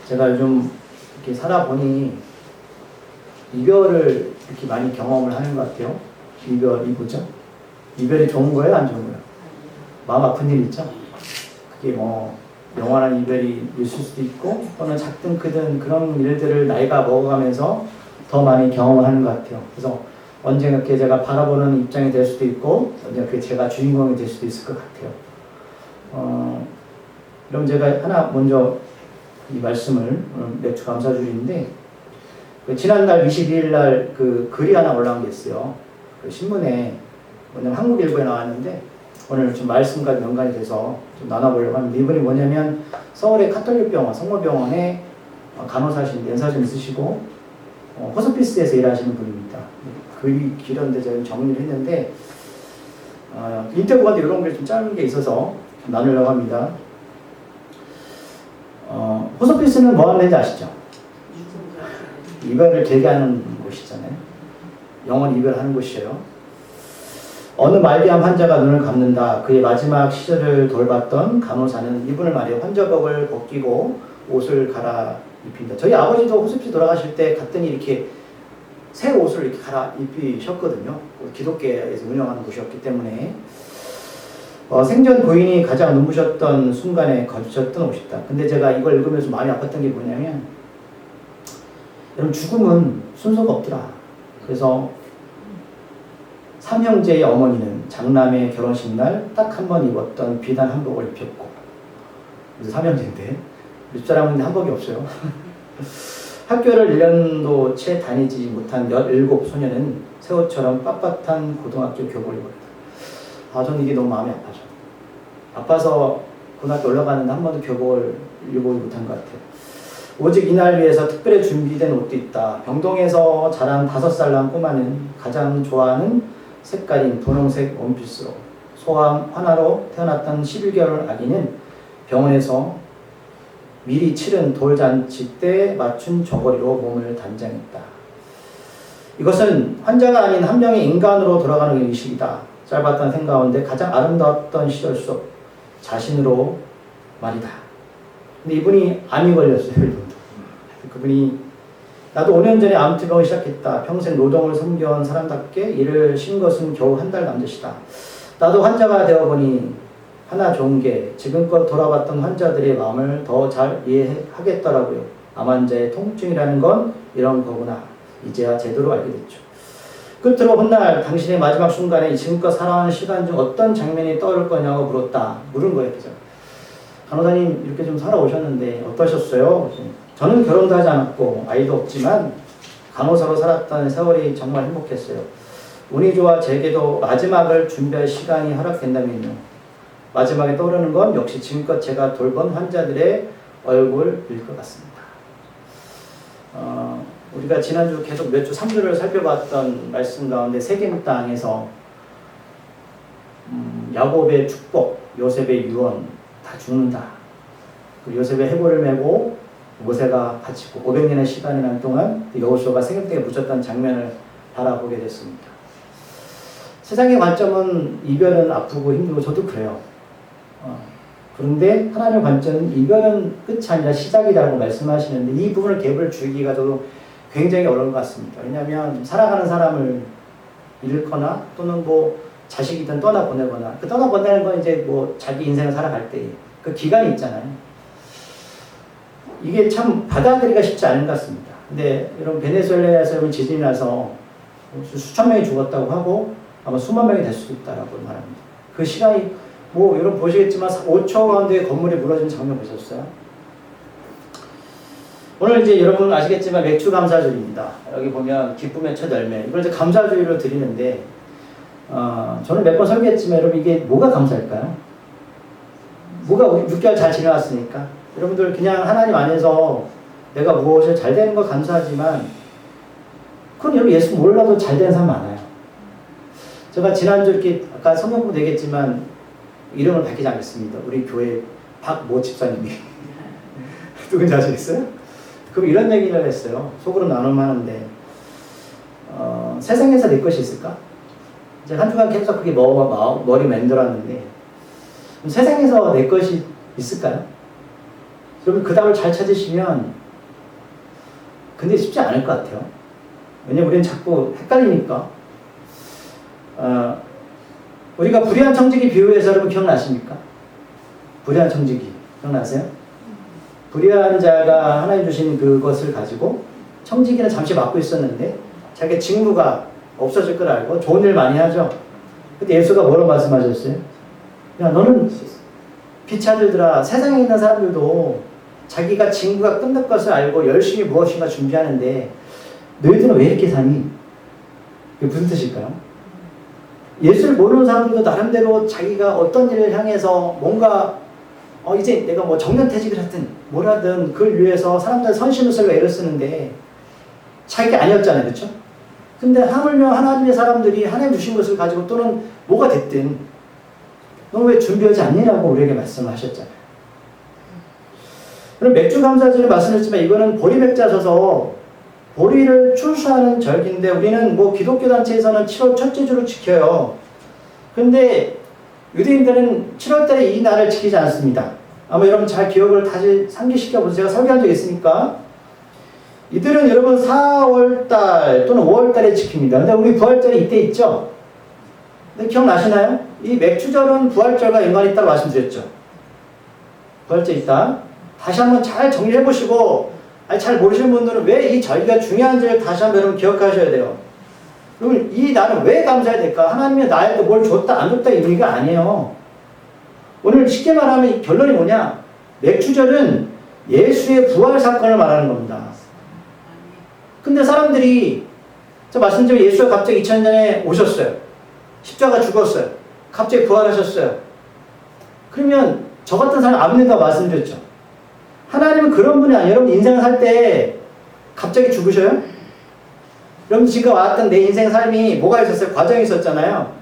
제가 요즘 이렇게 살아보니 이별을 이렇게 많이 경험을 하는 것 같아요. 이별이 뭐죠? 이별이 좋은 거예요? 안 좋은 거예요? 마음 아픈 일 있죠? 그게 뭐 영원한 이별이 있을 수도 있고 또는 작든 크든 그런 일들을 나이가 먹어가면서 더 많이 경험을 하는 것 같아요. 그래서 언젠가 그게 제가 바라보는 입장이 될 수도 있고 언젠가 그게 제가 주인공이 될 수도 있을 것 같아요. 그럼 제가 하나 먼저 이 말씀을 맥주 감사주일인데 지난달 22일 날 그 글이 하나 올라온 게 있어요. 그 신문에 뭐냐면 한국일보에 나왔는데 오늘 좀 말씀과 연관이 돼서 좀 나눠보려고 하는데 이분이 뭐냐면 서울의 카톨릭병원 성모병원에 간호사신 연사 좀 있으시고 호스피스에서 일하시는 분입니다. 글이 길었는데 제가 정리를 했는데 인터뷰가 이런 게 좀 짧은 게 있어서 좀 나누려고 합니다. 호스피스는 뭐 하는 데인지 아시죠? 이별을 대기하는 곳이잖아요. 영원 이별하는 곳이에요. 어느 말기암 환자가 눈을 감는다. 그의 마지막 시절을 돌봤던 간호사는 이분을 말이에요. 환자복을 벗기고 옷을 갈아입힌다. 저희 아버지도 호스피스 돌아가실 때 갔더니 이렇게 새 옷을 이렇게 갈아입히셨거든요. 기독교에서 운영하는 곳이었기 때문에. 생전 부인이 가장 눈부셨던 순간에 걸쳤던 옷이다. 근데 제가 이걸 읽으면서 마음이 아팠던 게 뭐냐면 여러분 죽음은 순서가 없더라. 그래서 삼형제의 어머니는 장남의 결혼식 날 딱 한 번 입었던 비단 한복을 입혔고 그래서 삼형제인데 집사람은 한복이 없어요. 학교를 1년도 채 다니지 못한 17 소녀는 새옷처럼 빳빳한 고등학교 교복을 입었다. 저는 이게 너무 마음이 아파져. 아파서 고등학교 올라가는데 한 번도 교복을 입어보지 못한 것 같아요. 오직 이날 위해서 특별히 준비된 옷도 있다. 병동에서 자란 5살 난 꼬마는 가장 좋아하는 색깔인 분홍색 원피스로 소아암 하나로 태어났던 11개월 아기는 병원에서 미리 치른 돌잔치 때 맞춘 저고리로 몸을 단장했다. 이것은 환자가 아닌 한 명의 인간으로 돌아가는 의식이다. 짧았던 생각 가운데 가장 아름다웠던 시절 속 자신으로 말이다. 근데 이분이 암이 걸렸어요. 이분도. 그분이 나도 5년 전에 암투병을 시작했다. 평생 노동을 섬겨온 사람답게 일을 쉰 것은 겨우 한 달 남짓이다. 나도 환자가 되어보니 하나 좋은 게 지금껏 돌아봤던 환자들의 마음을 더 잘 이해하겠더라고요. 암 환자의 통증이라는 건 이런 거구나. 이제야 제대로 알게 됐죠. 끝으로 훗날 당신의 마지막 순간에 지금껏 살아온 시간 중 어떤 장면이 떠오를 거냐고 물은 거예요. 그죠? 간호사님 이렇게 좀 살아오셨는데 어떠셨어요? 저는 결혼도 하지 않았고 아이도 없지만 간호사로 살았던 세월이 정말 행복했어요. 운이 좋아 제게도 마지막을 준비할 시간이 허락된다면요. 마지막에 떠오르는 건 역시 지금껏 제가 돌본 환자들의 얼굴일 것 같습니다. 우리가 지난주 계속 몇 주 3주를 살펴봤던 말씀 가운데 세겜 땅에서 야곱의 축복, 요셉의 유언 다 죽는다. 요셉의 해골을 메고 모세가 갇히고 500년의 시간이란 동안 여호수아가 세겜 땅에 묻혔던 장면을 바라보게 됐습니다. 세상의 관점은 이별은 아프고 힘들고 저도 그래요. 그런데 하나님의 관점은 이별은 끝이 아니라 시작이라고 말씀하시는데 이 부분을 갭을 주기가 저도 굉장히 어려운 것 같습니다. 왜냐하면 살아가는 사람을 잃거나 또는 뭐 자식이든 떠나보내거나 그 떠나보내는 건 이제 뭐 자기 인생을 살아갈 때 그 기간이 있잖아요. 이게 참 받아들이기가 쉽지 않은 것 같습니다. 근데 여러분 베네수엘라에서 지진이 나서 수천 명이 죽었다고 하고 아마 수만 명이 될 수도 있다라고 말합니다. 그 시간이 뭐 여러분 보시겠지만 5초 가운데 건물이 무너진 장면 보셨어요? 오늘 이제 여러분 아시겠지만 맥주 감사주일입니다. 여기 보면 기쁨의 첫 열매 이걸 이제 감사주일로 드리는데 저는 몇 번 설교했지만 여러분 이게 뭐가 감사일까요? 뭐가 6개월 잘 지나왔으니까 여러분들 그냥 하나님 안에서 내가 무엇을 잘 되는 거 감사하지만 그건 여러분 예수 몰라도 잘 되는 사람 많아요. 제가 지난주 이렇게 아까 성경도 얘기했지만 이름을 밝히지 않겠습니다. 우리 교회 박모 집사님이 누군지 아시겠어요? 그럼 이런 얘기를 했어요. 속으로 나누면 하는데 세상에서 내 것이 있을까? 이제 한 주간 계속 그게 머리 맴돌았는데 세상에서 내 것이 있을까요? 여러분 그 답을 잘 찾으시면 근데 쉽지 않을 것 같아요. 왜냐면 우리는 자꾸 헷갈리니까. 우리가 불의한 청지기 비유에서 여러분 기억나십니까? 불의한 청지기 기억나세요? 불의한 자가 하나님 주신 그것을 가지고 청지기는 잠시 맡고 있었는데 자기 직무가 없어질 걸 알고 좋은 일 많이 하죠. 근데 예수가 뭐라고 말씀하셨어요? 야, 너는 피차들들아, 세상에 있는 사람들도 자기가 직무가 끝날 것을 알고 열심히 무엇인가 준비하는데 너희들은 왜 이렇게 사니? 그게 무슨 뜻일까요? 예수를 모르는 사람들도 나름대로 자기가 어떤 일을 향해서 뭔가 이제 내가 뭐 정년퇴직을 하든 뭐라든 그걸 위해서 사람들 선심을 쓰고 애를 쓰는데 자기가 아니었잖아요. 그렇죠? 근데 하물며 하나님의 사람들이 하나님 주신 것을 가지고 또는 뭐가 됐든 너 왜 준비하지 않니라고 우리에게 말씀하셨잖아요. 그럼 맥주 감사절을 말씀했지만 이거는 보리맥자셔서 보리를 추수하는 절기인데 우리는 뭐 기독교 단체에서는 7월 첫째 주로 지켜요. 근데 유대인들은 7월달에 이 날을 지키지 않습니다. 아마 여러분 잘 기억을 다시 상기시켜 보세요. 제가 설교한 적 있으니까. 이들은 여러분 4월달 또는 5월달에 지킵니다. 근데 우리 부활절이 이때 있죠? 근데 기억나시나요? 이 맥주절은 부활절과 연관이 있다고 말씀드렸죠. 부활절 있다. 다시 한번 잘 정리해 보시고 잘 모르시는 분들은 왜 이 절기가 중요한지를 다시 한번 여러분 기억하셔야 돼요. 그러면 이 날은 왜 감사해야 될까? 하나님이 나에게 뭘 줬다 안 줬다 이 의미가 아니에요. 오늘 쉽게 말하면 이 결론이 뭐냐? 맥주절은 예수의 부활 사건을 말하는 겁니다. 근데 사람들이 저 말씀드린 예수가 갑자기 2000년 전에 오셨어요. 십자가 죽었어요. 갑자기 부활하셨어요. 그러면 저 같은 사람 안 믿는다고 말씀드렸죠. 하나님은 그런 분이 아니에요. 여러분 인생을 살 때 갑자기 죽으셔요? 여러분 지금 왔던 내 인생 삶이 뭐가 있었어요? 과정이 있었잖아요.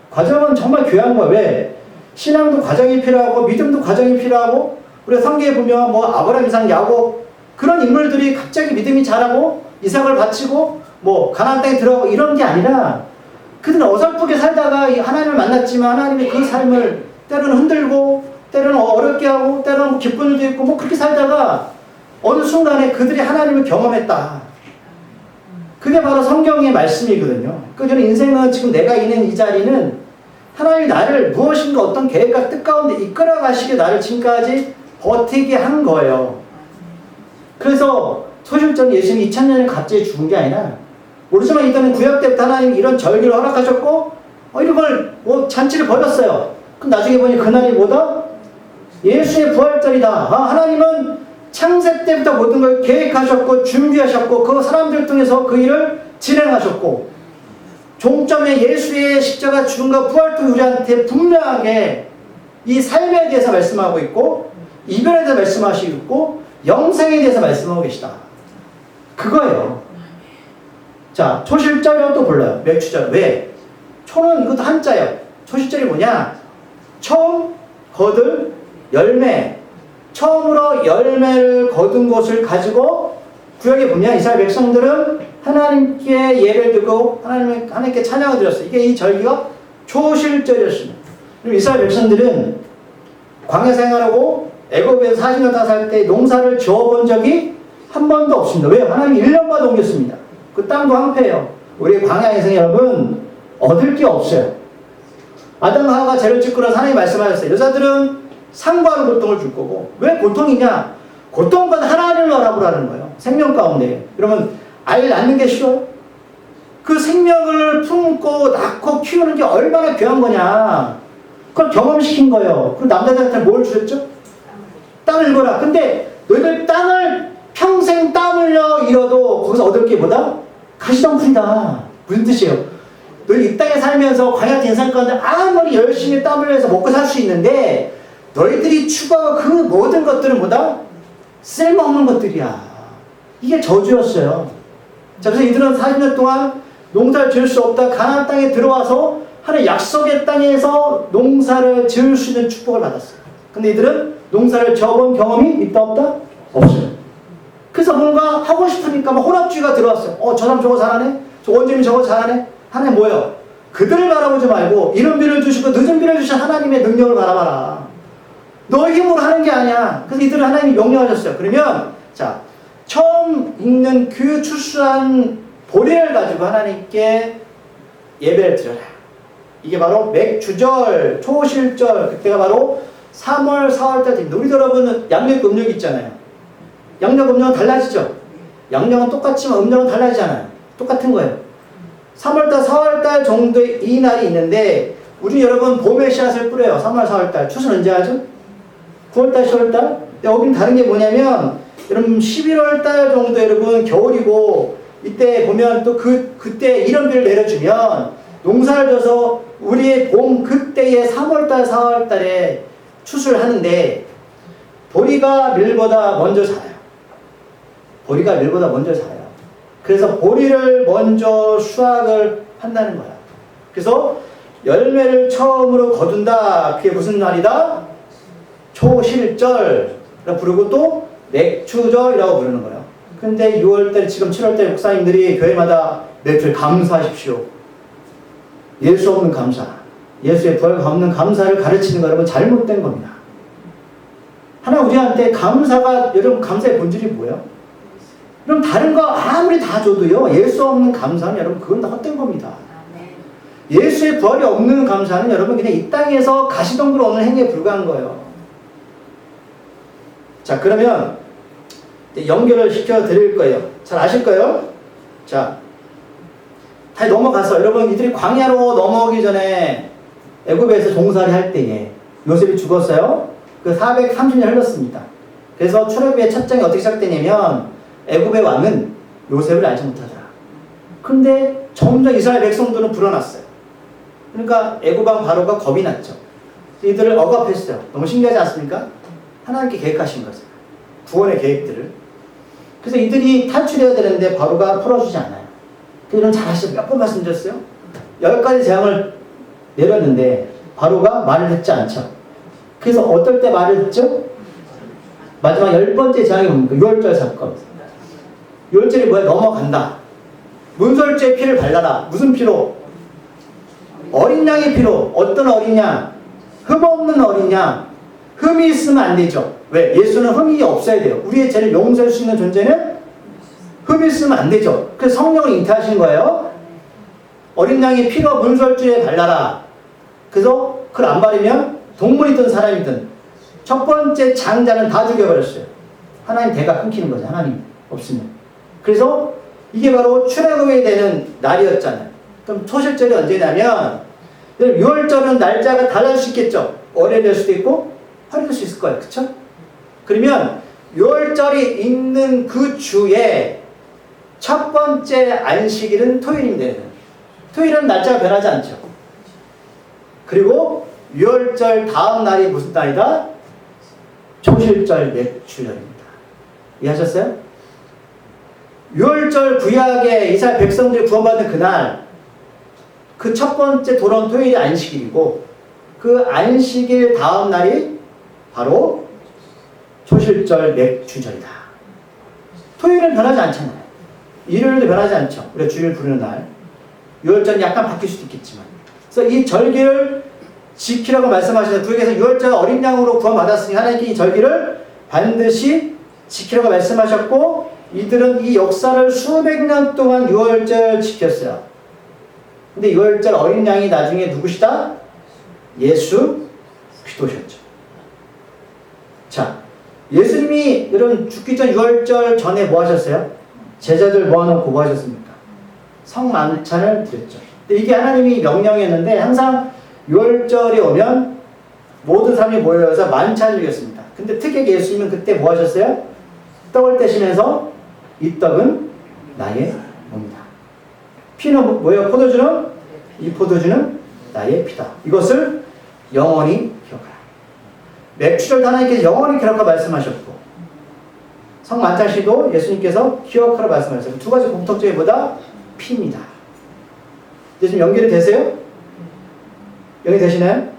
과정은 정말 귀한 거예요. 왜? 신앙도 과정이 필요하고 믿음도 과정이 필요하고 우리가 성경에 보면 뭐 아브라함, 이삭, 야곱 그런 인물들이 갑자기 믿음이 자라고 이삭을 바치고 뭐 가나안 땅에 들어가고 이런 게 아니라 그들은 어설프게 살다가 하나님을 만났지만 하나님의 그 삶을 때로는 흔들고 때로는 어렵게 하고 때로는 기쁜 일도 있고 뭐 그렇게 살다가 어느 순간에 그들이 하나님을 경험했다. 그게 바로 성경의 말씀이거든요. 그러니까 인생은 지금 내가 있는 이 자리는 하나님이 나를 무엇인가 어떤 계획과 뜻 가운데 이끌어 가시게 나를 지금까지 버티게 한 거예요. 그래서 소실적 예수님이 2000년에 갑자기 죽은 게 아니라 모르지만 이때는 구약 때부터 하나님이 이런 절기를 허락하셨고 이런 걸 잔치를 벌였어요. 그럼 나중에 보니 그날이 뭐다? 예수의 부활절이다. 하나님은 창세 때부터 모든 걸 계획하셨고 준비하셨고 그 사람들 통해서 그 일을 진행하셨고 종점에 예수의 십자가 죽음과 부활 통해 우리한테 분명하게 이 삶에 대해서 말씀하고 있고 이별에 대해서 말씀하시고 있고 영생에 대해서 말씀하고 계시다. 그거예요. 자, 초실절이라고 또 불러요. 맥주절. 왜? 초는 그것도 한자예요. 초실절이 뭐냐? 처음 거둘 열매. 처음으로 열매를 거둔 것을 가지고 구약에 보면 이스라엘 백성들은 하나님께 예를 들고 하나님께 찬양을 드렸어요. 이게 이 절기가 초실절이었습니다. 그럼 이스라엘 백성들은 광야 생활하고 애굽에서 40년 다 살 때 농사를 지어본 적이 한 번도 없습니다. 왜요? 하나님이 1년마다 옮겼습니다. 그 땅도 황폐해요. 우리 광야 인생 여러분 얻을 게 없어요. 아담과 하와가 죄를 짓고 나서 하나님이 말씀하셨어요. 여자들은 상고하는 고통을 줄 거고 왜 고통이냐? 고통과 하나님을 알아보라는 거예요. 생명 가운데. 그러면 아이를 낳는 게 쉬워요? 그 생명을 품고 낳고 키우는 게 얼마나 귀한 거냐? 그걸 경험시킨 거예요. 그럼 남자들한테 뭘 주셨죠? 땅을 읽어라. 근데 너희들 땅을 평생 땀 흘려 잃어도 거기서 얻을 게 뭐다? 가시덤불이다. 무슨 뜻이에요? 너희 이 땅에 살면서 광야 인생 가운데 아무리 열심히 땀 흘려서 먹고 살 수 있는데 너희들이 추구하고 그 모든 것들은 뭐다? 쓸모없는 것들이야. 이게 저주였어요. 자, 그래서 이들은 40년 동안 농사를 지을 수 없다. 가나안 땅에 들어와서 하나님 약속의 땅에서 농사를 지을 수 있는 축복을 받았어요. 근데 이들은 농사를 지어본 경험이 있다 없다? 없어요. 그래서 뭔가 하고 싶으니까 막 혼합주의가 들어왔어요. 저 사람 저거 잘하네? 저 원주민 저거 잘하네? 하나님 뭐예요? 그들을 바라보지 말고 이른 비를 주시고 늦은 비를 주신 하나님의 능력을 바라봐라. 너의 힘으로 하는 게 아니야. 그래서 이들은 하나님이 명령하셨어요. 그러면 자 처음 읽는 그 추수한 보리를 가지고 하나님께 예배를 드려라. 이게 바로 맥주절, 초실절, 그때가 바로 3월, 4월 달입니다. 우리 여러분은 양력, 음력 있잖아요. 양력, 음력은 달라지죠? 양력은 똑같지만 음력은 달라지잖아요. 똑같은 거예요. 3월달, 4월달 정도의 이 날이 있는데 우리 여러분 봄에 씨앗을 뿌려요. 3월, 4월달. 추수는 언제 하죠? 9월달, 10월달? 여기는 다른 게 뭐냐면 여러분 11월달 정도 여러분 겨울이고 이때 보면 또 그때 이런 비를 내려주면 농사를 져서 우리의 봄 그때의 3월달, 4월달에 추수를 하는데 보리가 밀보다 먼저 자라요. 보리가 밀보다 먼저 자라요. 그래서 보리를 먼저 수확을 한다는 거야. 그래서 열매를 처음으로 거둔다. 그게 무슨 날이다? 초실절이라고 부르고 또 맥주절이라고 부르는 거예요. 근데 6월달, 지금 7월달 목사님들이 교회마다 매출 감사하십시오. 예수 없는 감사, 예수의 부활과 없는 감사를 가르치는 거 여러분 잘못된 겁니다. 하나 우리한테 감사가, 여러분 감사의 본질이 뭐예요? 그럼 다른 거 아무리 다 줘도요, 예수 없는 감사는 여러분 그건 다 헛된 겁니다. 예수의 부활이 없는 감사는 여러분 그냥 이 땅에서 가시덤불 얻는 행위에 불과한 거예요. 자, 그러면 연결을 시켜 드릴 거예요. 잘 아실 거예요? 자, 다시 넘어가서 여러분 이들이 광야로 넘어오기 전에 애굽에서 종살이 할 때에 요셉이 죽었어요. 그 430년 흘렀습니다. 그래서 출애굽의 첫 장이 어떻게 시작되냐면 애굽의 왕은 요셉을 알지 못하더라. 그런데 점점 이스라엘 백성들은 불어났어요. 그러니까 애굽 왕 바로가 겁이 났죠. 이들을 억압했어요. 너무 신기하지 않습니까? 하나님께 계획하신 거죠. 구원의 계획들을. 그래서 이들이 탈출해야 되는데 바로가 풀어주지 않아요. 그들은 잘 아시죠? 몇 번 말씀드렸어요? 10가지 재앙을 내렸는데 바로가 말을 듣지 않죠. 그래서 어떨 때 말을 듣죠? 마지막 10번째 재앙이 뭡니까? 6월절 사건. 6월절이 뭐야? 넘어간다. 문설주의 피를 발라라. 무슨 피로? 어린 양의 피로. 어떤 어린 양? 흠 없는 어린 양. 흠이 있으면 안 되죠. 왜? 예수는 흠이 없어야 돼요. 우리의 죄를 용서할 수 있는 존재는 흠이 있으면 안 되죠. 그래서 성령을 잉태하신 거예요. 어린 양의 피로 문설주에 발라라. 그래서 그걸 안 바르면 동물이든 사람이든 첫 번째 장자는 다 죽여버렸어요. 하나님 대가 끊기는 거죠. 하나님 없으면. 그래서 이게 바로 출애굽이 되는 날이었잖아요. 그럼 초실절이 언제냐면 6월절은 날짜가 달라질 수 있겠죠. 월요일 될 수도 있고 화요일 될 수 있을 거예요. 그쵸? 그러면 6월절이 있는 그 주에 첫 번째 안식일은 토요일입니다. 토요일은 날짜가 변하지 않죠. 그리고 6월절 다음 날이 무슨 날이다? 초실절 맥주절입니다. 이해하셨어요? 6월절 구약의 이스라엘 백성들이 구원받은 그날, 그 첫 번째 돌아온 토요일이 안식일이고 그 안식일 다음 날이 바로 초실절 맥주절이다. 토요일은 변하지 않잖아요. 일요일도 변하지 않죠. 우리가 주일 부르는 날. 6월절은 약간 바뀔 수도 있겠지만. 그래서 이 절기를 지키라고 말씀하시는 구약에서 6월절 어린 양으로 구원받았으니 하나님께 이 절기를 반드시 지키라고 말씀하셨고 이들은 이 역사를 수백 년 동안 6월절 지켰어요. 근데 6월절 어린 양이 나중에 누구시다? 예수 그리스도셨죠. 자, 예수님이 여러분 죽기 전 6월절 전에 뭐 하셨어요? 제자들 모아놓고 뭐 하셨습니까? 성만찬을 드렸죠. 근데 이게 하나님이 명령이었는데 항상 6월절이 오면 모든 사람이 모여서 만찬을 드렸습니다. 근데 특히 예수님은 그때 뭐 하셨어요? 떡을 떼시면서 이 떡은 나의 몸이다. 피는 뭐예요? 포도주는? 이 포도주는 나의 피다. 이것을 영원히 기억하라. 맥주절도 하나님께서 영원히 기억하라 말씀하셨고 성만찬시도 예수님께서 기억하라 말씀하셨어요. 두 가지 공통점이 뭐다? 피입니다. 이제 좀 연결이 되세요? 연결되시나요?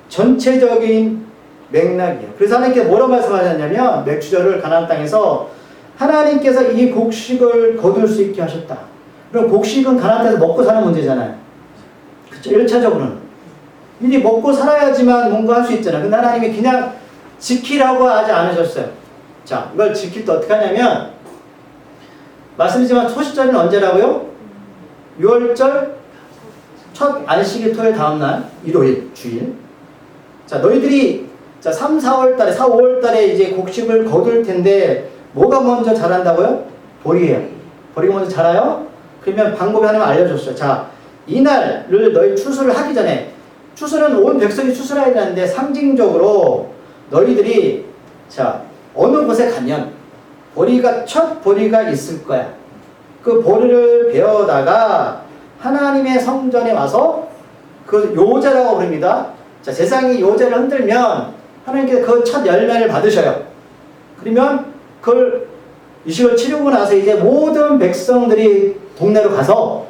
전체적인 맥락이에요. 그래서 하나님께서 뭐라고 말씀하셨냐면 맥주절을 가나안 땅에서 하나님께서 이 곡식을 거둘 수 있게 하셨다. 그럼 곡식은 가나안 땅에서 먹고 사는 문제잖아요. 그렇죠? 1차적으로는. 이제 먹고 살아야지만 뭔가 할 수 있잖아요. 근데 하나님이 그냥 지키라고 하지 않으셨어요. 자, 이걸 지킬 때 어떻게 하냐면, 말씀드리지만 초실절은 언제라고요? 6월절 첫 안식일 토요일 다음날, 일요일, 주일. 자, 너희들이, 자, 3, 4월 달에, 4, 5월 달에 이제 곡식을 거둘 텐데, 뭐가 먼저 자란다고요? 보리예요. 보리가 먼저 자라요? 그러면 방법이 하나만 알려줬어요. 자, 이날을 너희 추수를 하기 전에, 추수는 온 백성이 추수를 해야 되는데, 상징적으로 너희들이, 자, 어느 곳에 가면, 첫 보리가 있을 거야. 그 보리를 베어다가 하나님의 성전에 와서 그 요제라고 부릅니다. 자, 제사장이 요제를 흔들면 하나님께서 그 첫 열매를 받으셔요. 그러면 그걸 이식을 치르고 나서 이제 모든 백성들이 동네로 가서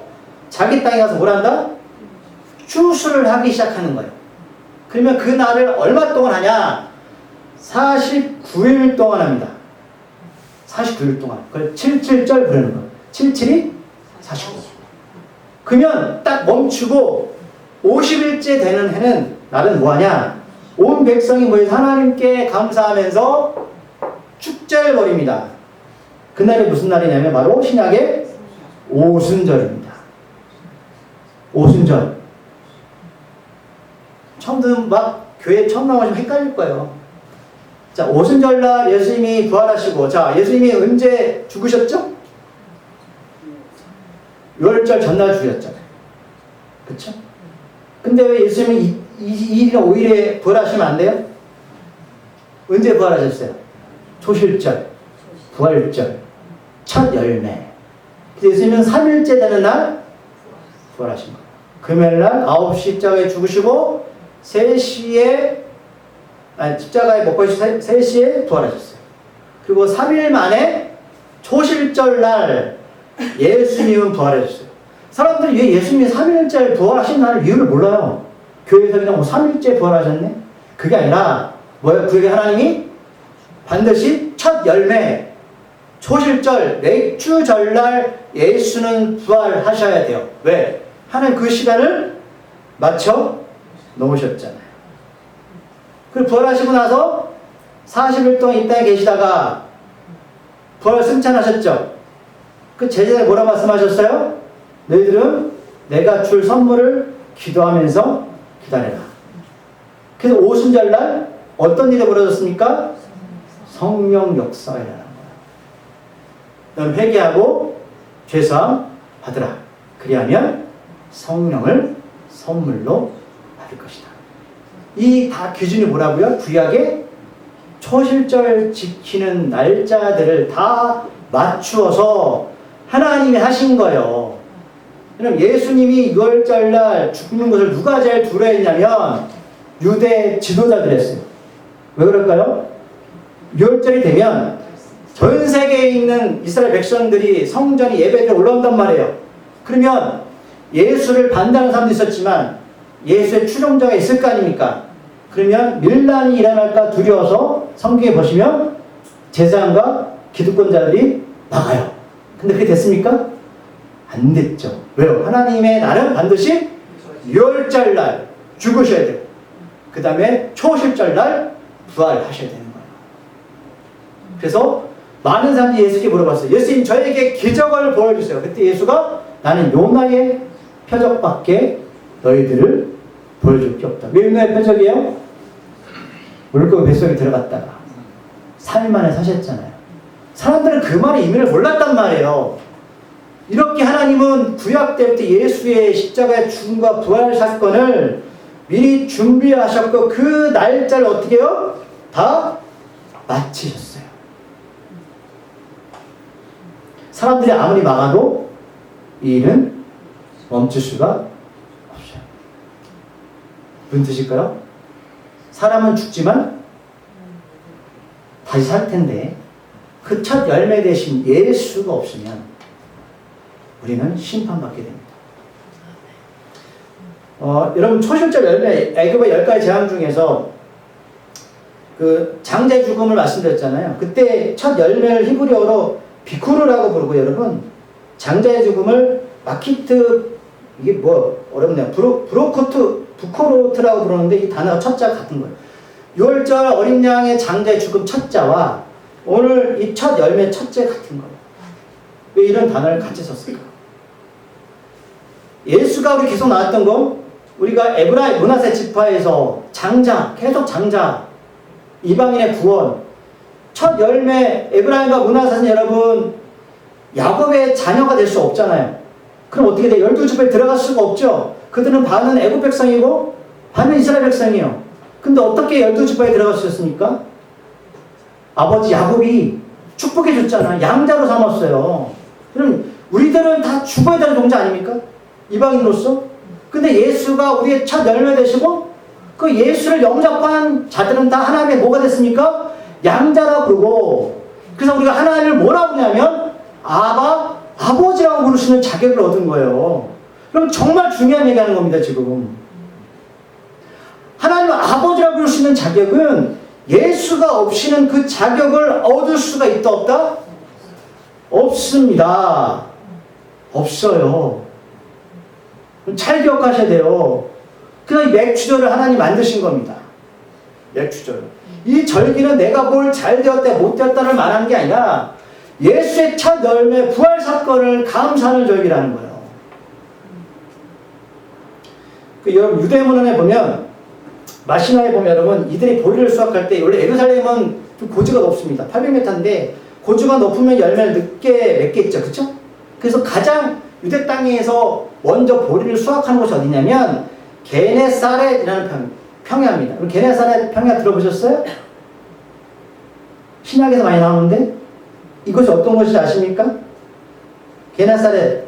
자기 땅에 가서 뭘 한다? 추수를 하기 시작하는 거예요. 그러면 그 날을 얼마 동안 하냐? 49일 동안 합니다. 49일 동안. 그걸 77절 부르는 거예요. 77이 49. 그러면 딱 멈추고 50일째 되는 해는 날은 뭐하냐? 온 백성이 모여서 하나님께 감사하면서 축제를 벌입니다. 그날이 무슨 날이냐면 바로 신약의 오순절입니다. 오순절. 처음 듣는 교회 처음 나오시면 헷갈릴 거예요. 자, 오순절날 예수님이 부활하시고, 자, 예수님이 언제 죽으셨죠? 6월절 전날 죽였잖아요. 그쵸? 근데 왜 예수님이 2일이나 5일에 부활하시면 안 돼요? 언제 부활하셨어요? 초실절, 부활절, 첫 열매. 예수님은 3일째 되는 날 부활하신 거예요. 금요일날 9시 십자가에 죽으시고 3시에 십자가에 못 박히시고 3시에 부활하셨어요. 그리고 3일 만에 초실절날 예수님은 부활하셨어요. 사람들이 왜 예수님이 3일째 부활하신 날 이유를 몰라요. 교회에서 그냥 뭐 3일째 부활하셨네? 그게 아니라 뭐예요? 그게 하나님이 반드시 첫 열매, 초실절, 맥주절날 예수는 부활하셔야 돼요. 왜? 하나님 그 시간을 맞춰 놓으셨잖아요. 그리고 부활하시고 나서 40일 동안 이 땅에 계시다가 부활 승천하셨죠. 그 제자들 뭐라 말씀하셨어요? 너희들은 내가 줄 선물을 기도하면서 기다려라. 그래서 오순절날 어떤 일이 벌어졌습니까? 성령 역사가 일어난 거야. 너는 회개하고 죄사함 받으라. 그리하면 성령을 선물로 받을 것이다. 이 다 기준이 뭐라고요? 구약의 초실절 지키는 날짜들을 다 맞추어서 하나님이 하신 거예요. 그럼 예수님이 6월절날 죽는 것을 누가 제일 두려워했냐면 유대 지도자들 했어요. 왜 그럴까요? 6월절이 되면 전 세계에 있는 이스라엘 백성들이 성전이 예배드리러 올라온단 말이에요. 그러면 예수를 반대하는 사람도 있었지만 예수의 추종자가 있을 거 아닙니까? 그러면 밀란이 일어날까 두려워서 성경에 보시면 제사장과 기득권자들이 막아요. 근데 그게 됐습니까? 안 됐죠. 왜요? 하나님의 날은 반드시 6월절날 죽으셔야 돼요. 그 다음에 초실절날 부활하셔야 되는 거예요. 그래서 많은 사람들이 예수께 물어봤어요. 예수님 저에게 기적을 보여주세요. 그때 예수가 나는 요나의 표적밖에 너희들을 보여줄 게 없다. 왜 요나의 표적이에요? 물고기 뱃속에 들어갔다가 3일 만에 사셨잖아요. 사람들은 그 말의 의미를 몰랐단 말이에요. 이렇게 하나님은 구약 때부터 예수의 십자가의 죽음과 부활 사건을 미리 준비하셨고 그 날짜를 어떻게 해요? 다 마치셨어요. 사람들이 아무리 막아도 이 일은 멈출 수가 없어요. 무슨 뜻일까요? 사람은 죽지만 다시 살 텐데 그 첫 열매 대신 예수가 없으면 우리는 심판받게 됩니다. 여러분 초실절 열매 애굽의 10가지 재앙 중에서 그 장자의 죽음을 말씀드렸잖아요. 그때 첫 열매를 히브리어로 비쿠르라고 부르고 여러분 장자의 죽음을 마키트 이게 뭐 어렵네요. 부코로트라고 부르는데 이 단어가 첫자가 같은 거예요. 6월절 어린 양의 장자의 죽음 첫자와 오늘 이 첫 열매 첫째 같은 거예요. 왜 이런 단어를 같이 썼을까? 예수가 우리 계속 나왔던 거, 우리가 에브라임 므낫세 지파에서 장자, 계속 장자, 이방인의 구원, 첫 열매 에브라임과 므낫세는 여러분 야곱의 자녀가 될 수 없잖아요. 그럼 어떻게 돼? 12지파에 들어갈 수가 없죠. 그들은 반은 애굽 백성이고 반은 이스라엘 백성이에요. 근데 어떻게 12지파에 들어갈 수 있었습니까? 아버지 야곱이 축복해 줬잖아. 양자로 삼았어요. 그럼 우리들은 다 죽어야 되는 동자 아닙니까? 이방인으로서. 근데 예수가 우리의 첫 열매 되시고 그 예수를 영접한 자들은 다 하나님의 뭐가 됐습니까? 양자라고 부르고, 그래서 우리가 하나님을 뭐라고 부르냐면 아버지라고 부르시는 자격을 얻은 거예요. 그럼 정말 중요한 얘기하는 겁니다. 지금 하나님을 아버지라고 부를 수 있는 자격은 예수가 없이는 그 자격을 얻을 수가 있다 없다? 없습니다. 없어요. 잘 기억하셔야 돼요. 그래서 이 맥주절을 하나님 만드신 겁니다. 맥주절. 이 절기는 내가 뭘 잘 되었다 못 되었다를 말하는 게 아니라 예수의 첫 열매 부활 사건을 감사하는 절기라는 거예요. 여러분 유대문헌에 보면 마시나에 보면 여러분 이들이 보리를 수확할 때 원래 예루살렘은 좀 고지가 높습니다. 800m인데 고지가 높으면 열매를 늦게 맺겠죠. 그렇죠? 그래서 가장 유대 땅에서 먼저 보리를 수확하는 곳이 어디냐면 게네사렛이라는 평야입니다. 그럼 게네사렛 평야 들어보셨어요? 신약에서 많이 나오는데 이것이 어떤 곳인지 아십니까? 게네사렛.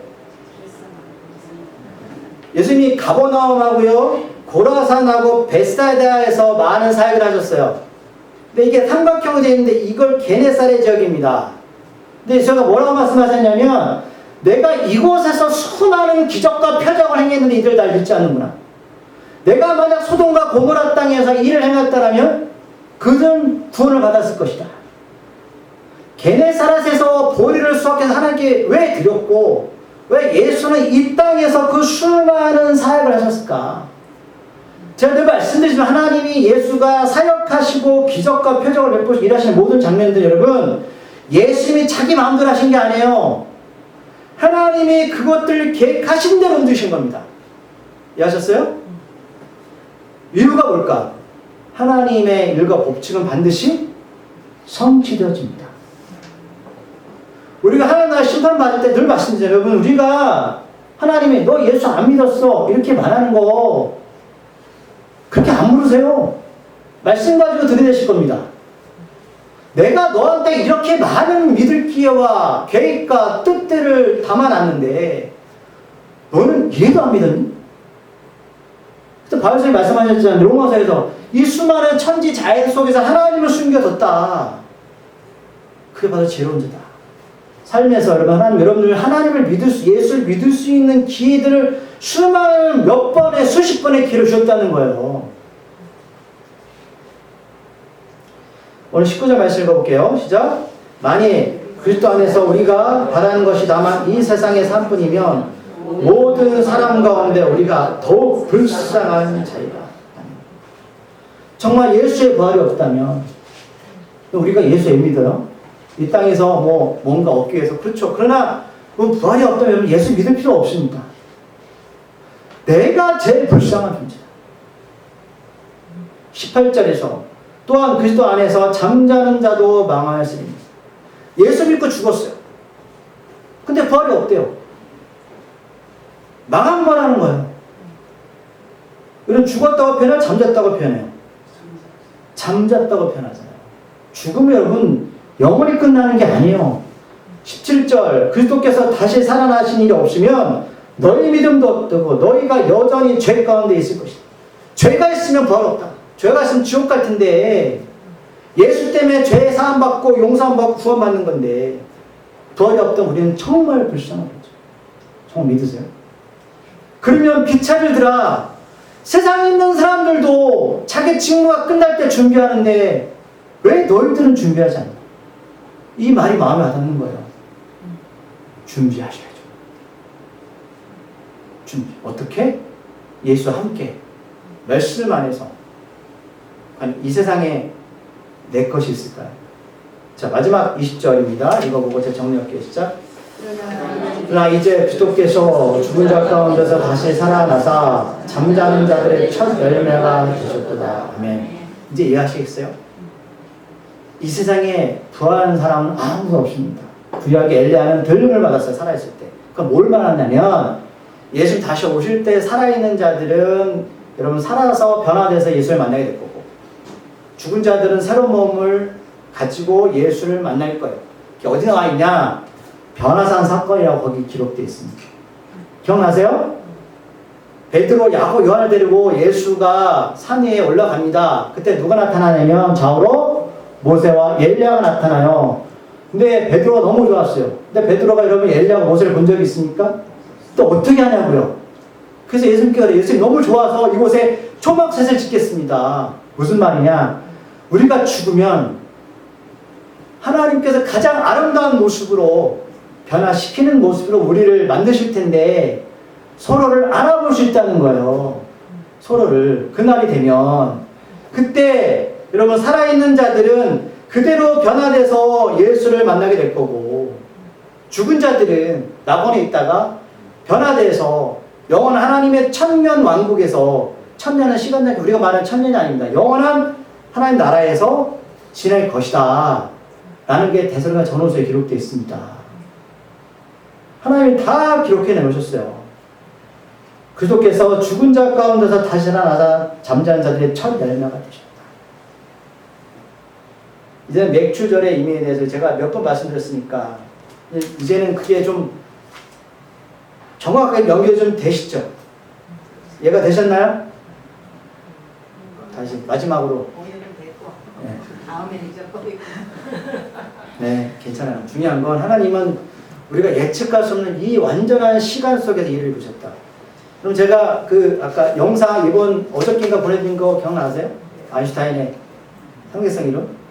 예수님이 가버나움하고요 고라산하고 베사다에서 많은 사역을 하셨어요. 근데 이게 삼각형으로 되어 있는데 이걸 게네사렛 지역입니다. 근데 제가 뭐라고 말씀하셨냐면 내가 이곳에서 수많은 기적과 표적을 행했는데 이들 날 믿지 않는구나. 내가 만약 소돔과 고모라 땅에서 일을 행했다면 그들은 구원을 받았을 것이다. 게네사렛에서 보리를 수확해서 하나님께 왜 드렸고 왜 예수는 이 땅에서 그 수많은 사역을 하셨을까? 제가 늘 말씀드리지만 하나님이 예수가 사역하시고 기적과 표적을 베푸시고 일하시는 모든 장면들 여러분 예수님이 자기 마음대로 하신 게 아니에요. 하나님이 그것들 계획하신 대로 움직이신 겁니다. 이해하셨어요? 이유가 뭘까? 하나님의 일과 법칙은 반드시 성취되어집니다. 우리가 하나님 나라 심판 받을 때 늘 말씀드려요. 여러분 우리가 하나님이 너 예수 안 믿었어 이렇게 말하는 거 그렇게 안 물으세요. 말씀 가지고 들이대실 겁니다. 내가 너한테 이렇게 많은 믿을 기회와 계획과 뜻들을 담아놨는데 너는 이해도 안 믿었니? 그래서 바울이 말씀하셨잖아요. 로마서에서 이 수많은 천지 자연 속에서 하나님을 숨겨뒀다. 그게 바로 죄로운 자다. 삶에서 여러분들 하나님을 믿을 수, 예수를 믿을 수 있는 기회들을 수많은 몇 번의 수십 번의 기회를 주셨다는 거예요. 오늘 19절 말씀 읽어볼게요. 시작. 만일 그리스도 안에서 우리가 바라는 것이 다만 이 세상의 삶뿐이면 모든 사람 가운데 우리가 더욱 불쌍한 자이다. 정말 예수의 부활이 없다면 우리가 예수 안 믿어요? 이 땅에서 뭔가 얻기 위해서 그렇죠. 그러나 부활이 없다면 예수 믿을 필요 없습니다. 내가 제일 불쌍한 존재다. 18절에서 또한 그리스도 안에서 잠자는 자도 망하였으니 예수 믿고 죽었어요. 근데 부활이 없대요. 망한 거라는 거예요. 이런 죽었다고 표현해요? 잠잤다고 표현해요? 잠잤다고 표현하잖아요. 죽으면 여러분 영원히 끝나는 게 아니에요. 17절 그리스도께서 다시 살아나신 일이 없으면 너희 믿음도 없고 너희가 여전히 죄 가운데 있을 것이다. 죄가 있으면 부활 없다. 죄가 있으면 지옥 갈 텐데 예수 때문에 죄 사함받고 용서함받고 구원받는 건데 부활이 없다면 우리는 정말 불쌍한 거죠. 정말 믿으세요? 그러면 비차들들아 세상에 있는 사람들도 자기 직무가 끝날 때 준비하는데 왜 너희들은 준비하지 않나? 이 말이 마음에 와닿는 거예요. 준비하셔야죠. 준비. 어떻게? 예수와 함께 말씀 안에서 이 세상에 내 것이 있을까요? 자, 마지막 20절입니다. 이거 보고 제가 정리할게요. 시작. 그러나 이제 그리스도께서 죽은 자 가운데서 다시 살아나사 잠자는 자들의 첫 열매가 되셨도다. 아멘. 이제 이해하시겠어요? 이 세상에 부활한 사람은 아무도 없습니다. 구약의 엘리야는 들림을 받았어요. 살아있을 때. 그럼 뭘 말하냐면 예수 다시 오실 때 살아있는 자들은 여러분 살아서 변화돼서 예수를 만나게 될 거고, 죽은 자들은 새로운 몸을 가지고 예수를 만날 거예요. 어디 나와 있냐? 변화산 사건이라고 거기 기록되어 있습니다. 기억나세요? 베드로, 야고, 요한을 데리고 예수가 산 위에 올라갑니다. 그때 누가 나타나냐면 좌우로 모세와 엘리야가 나타나요. 근데 베드로가 너무 좋았어요. 근데 베드로가 여러분 엘리야와 모세를 본 적이 있습니까? 또 어떻게 하냐고요. 그래서 예수님께서 예수님이 너무 좋아서 이곳에 초막셋을 짓겠습니다. 무슨 말이냐? 우리가 죽으면 하나님께서 가장 아름다운 모습으로 변화시키는 모습으로 우리를 만드실 텐데 서로를 알아볼 수 있다는 거예요. 서로를. 그날이 되면 그때 여러분 살아있는 자들은 그대로 변화돼서 예수를 만나게 될 거고, 죽은 자들은 낙원에 있다가 변화돼서 영원한 하나님의 천년 왕국에서, 천년은 시간적 우리가 말하는 천년이 아닙니다. 영원한 하나님 나라에서 지낼 것이다 라는 게 데살로니가 전후서에 기록되어 있습니다. 하나님이 다 기록해 내놓으셨어요. 그리스도께서 죽은 자 가운데서 다시 살아나사 잠자는 자들의 첫 열매가 되셨다. 이제는 맥주절의 의미에 대해서 제가 몇 번 말씀드렸으니까 이제는 그게 좀 정확하게 연결이 좀 되시죠? 이해가 되셨나요? 다시 마지막으로. 네. 네, 괜찮아요. 중요한 건 하나님은 우리가 예측할 수 없는 이 완전한 시간 속에서 일을 이루셨다. 그럼 제가 아까 영상 이번 어저께인가 보내드린 거 기억나세요? 아인슈타인의 상대성 이론?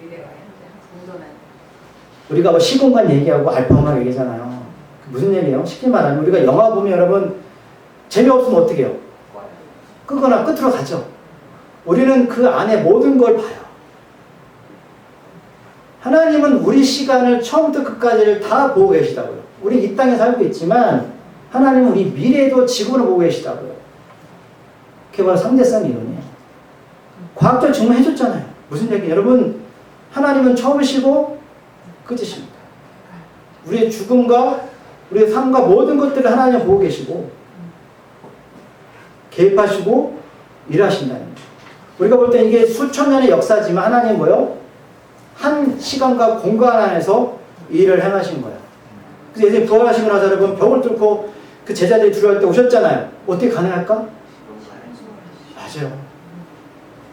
우리가 뭐 시공간 얘기하고 알파오메가 얘기잖아요. 무슨 얘기예요? 쉽게 말하면 우리가 영화 보면 여러분 재미없으면 어떻게 해요? 끄거나 끝으로 가죠. 우리는 그 안에 모든 걸 봐요. 하나님은 우리 시간을 처음부터 끝까지를 다 보고 계시다고요. 우리 이 땅에 살고 있지만 하나님은 우리 미래도 지구를 보고 계시다고요. 그게 바로 상대성 이론이에요. 과학적으로 증명해줬잖아요. 무슨 얘기? 여러분 하나님은 처음이시고 끝이십니다. 우리의 죽음과 우리의 삶과 모든 것들을 하나님 보고 계시고 개입하시고 일하신다는 거죠. 우리가 볼 때 이게 수천 년의 역사지만 하나님 뭐요? 한 시간과 공간 안에서 일을 행하신 거예요. 그래서 예수님 부활하시고 나서 여러분 벽을 뚫고 그 제자들이 두려워할 때 오셨잖아요. 어떻게 가능할까? 맞아요.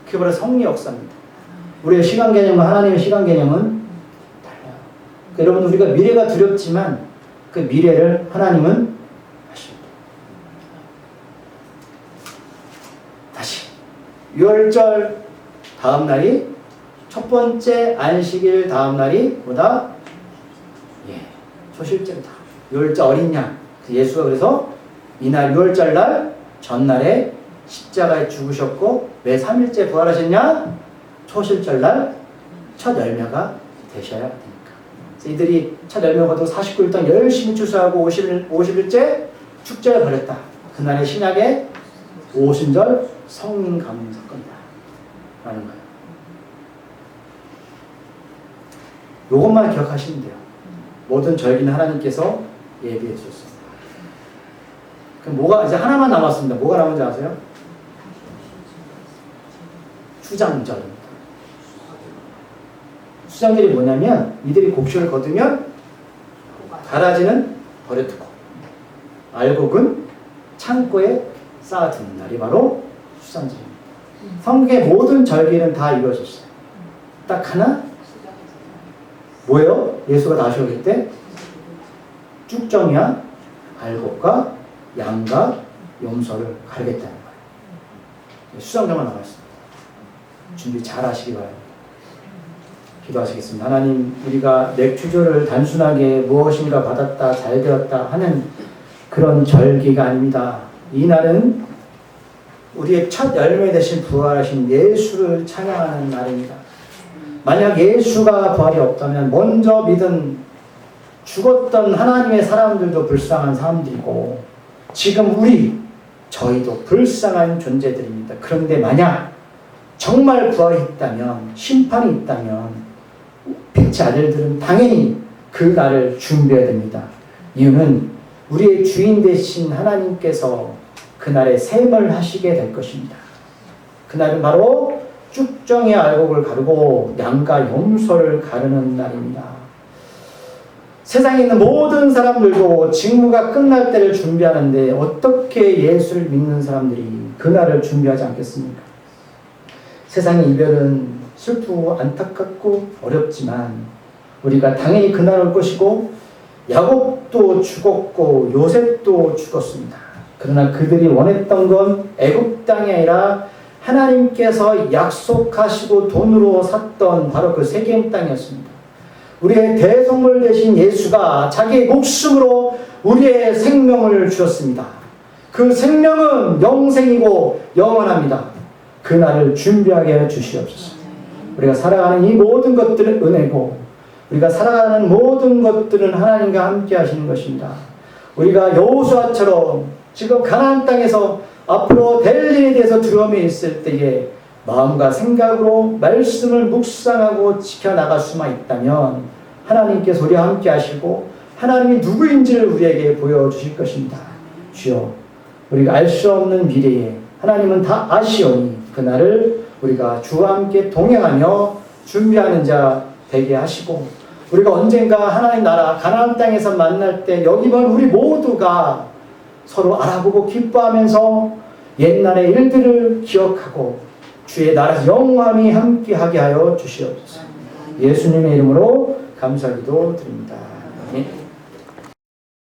그게 바로 성리 역사입니다. 우리의 시간 개념과 하나님의 시간 개념은 여러분 우리가 미래가 두렵지만 그 미래를 하나님은 하십니다. 다시 6월절 다음 날이 첫 번째 안식일 다음 날이 뭐다? 초실절이다. 6월절 어린 양. 예수가 그래서 이날 6월절 날 전날에 십자가에 죽으셨고 왜 3일째 부활하셨냐? 초실절 날 첫 열매가 되셔야 됩니다. 이들이 첫 열매 거두고 49일 동안 열심히 추수하고 50일째 축제를 벌였다. 그날의 신약의 오순절 성령 가문 사건이다 라는 거예요. 이것만 기억하시면 돼요. 모든 절기는 하나님께서 예비해 주셨습니다. 그럼 뭐가 이제 하나만 남았습니다. 뭐가 남은지 아세요? 수장절입니다. 수장절이 뭐냐면 이들이 곡식을 거두면 가라지는 버려두고 알곡은 창고에 쌓아두는 날이 바로 수장절입니다. 성경의 모든 절기는 다 이루어졌어요. 딱 하나 뭐예요? 예수가 다시 오실 때 쭉정이와 알곡과 양과 염소를 갈겠다는 거예요. 수장절만 남았습니다. 준비 잘 하시기 바랍니다. 기도하시겠습니다. 하나님, 우리가 맥주절을 단순하게 무엇인가 받았다, 잘 되었다 하는 그런 절기가 아닙니다. 이 날은 우리의 첫 열매 되신 부활하신 예수를 찬양하는 날입니다. 만약 예수가 부활이 없다면 먼저 믿은 죽었던 하나님의 사람들도 불쌍한 사람들이고 지금 저희도 불쌍한 존재들입니다. 그런데 만약 정말 부활이 있다면, 심판이 있다면 빛의 아들들은 당연히 그 날을 준비해야 됩니다. 이유는 우리의 주인 되신 하나님께서 그날에 셈을 하시게 될 것입니다. 그날은 바로 쭉정의 알곡을 가르고 양가 염소를 가르는 날입니다. 세상에 있는 모든 사람들도 직무가 끝날 때를 준비하는데 어떻게 예수를 믿는 사람들이 그날을 준비하지 않겠습니까? 세상의 이별은 슬프고 안타깝고 어렵지만 우리가 당연히 그날 올 것이고 야곱도 죽었고 요셉도 죽었습니다. 그러나 그들이 원했던 건 애굽 땅이 아니라 하나님께서 약속하시고 돈으로 샀던 바로 그 세겜 땅이었습니다. 우리의 대성물 되신 예수가 자기의 목숨으로 우리의 생명을 주셨습니다. 그 생명은 영생이고 영원합니다. 그날을 준비하게 해주시옵소서. 우리가 살아가는 이 모든 것들은 은혜고 우리가 살아가는 모든 것들은 하나님과 함께 하시는 것입니다. 우리가 여호수아처럼 지금 가나안 땅에서 앞으로 될 일에 대해서 두려움이 있을 때에 마음과 생각으로 말씀을 묵상하고 지켜나갈 수만 있다면 하나님께서 우리와 함께 하시고 하나님이 누구인지를 우리에게 보여주실 것입니다. 주여, 우리가 알 수 없는 미래에 하나님은 다 아시오니 그날을 우리가 주와 함께 동행하며 준비하는 자 되게 하시고 우리가 언젠가 하나님 나라 가나안 땅에서 만날 때 여기만 우리 모두가 서로 알아보고 기뻐하면서 옛날의 일들을 기억하고 주의 나라 영원히 함께하게 하여 주시옵소서. 예수님의 이름으로 감사기도 드립니다. 아멘.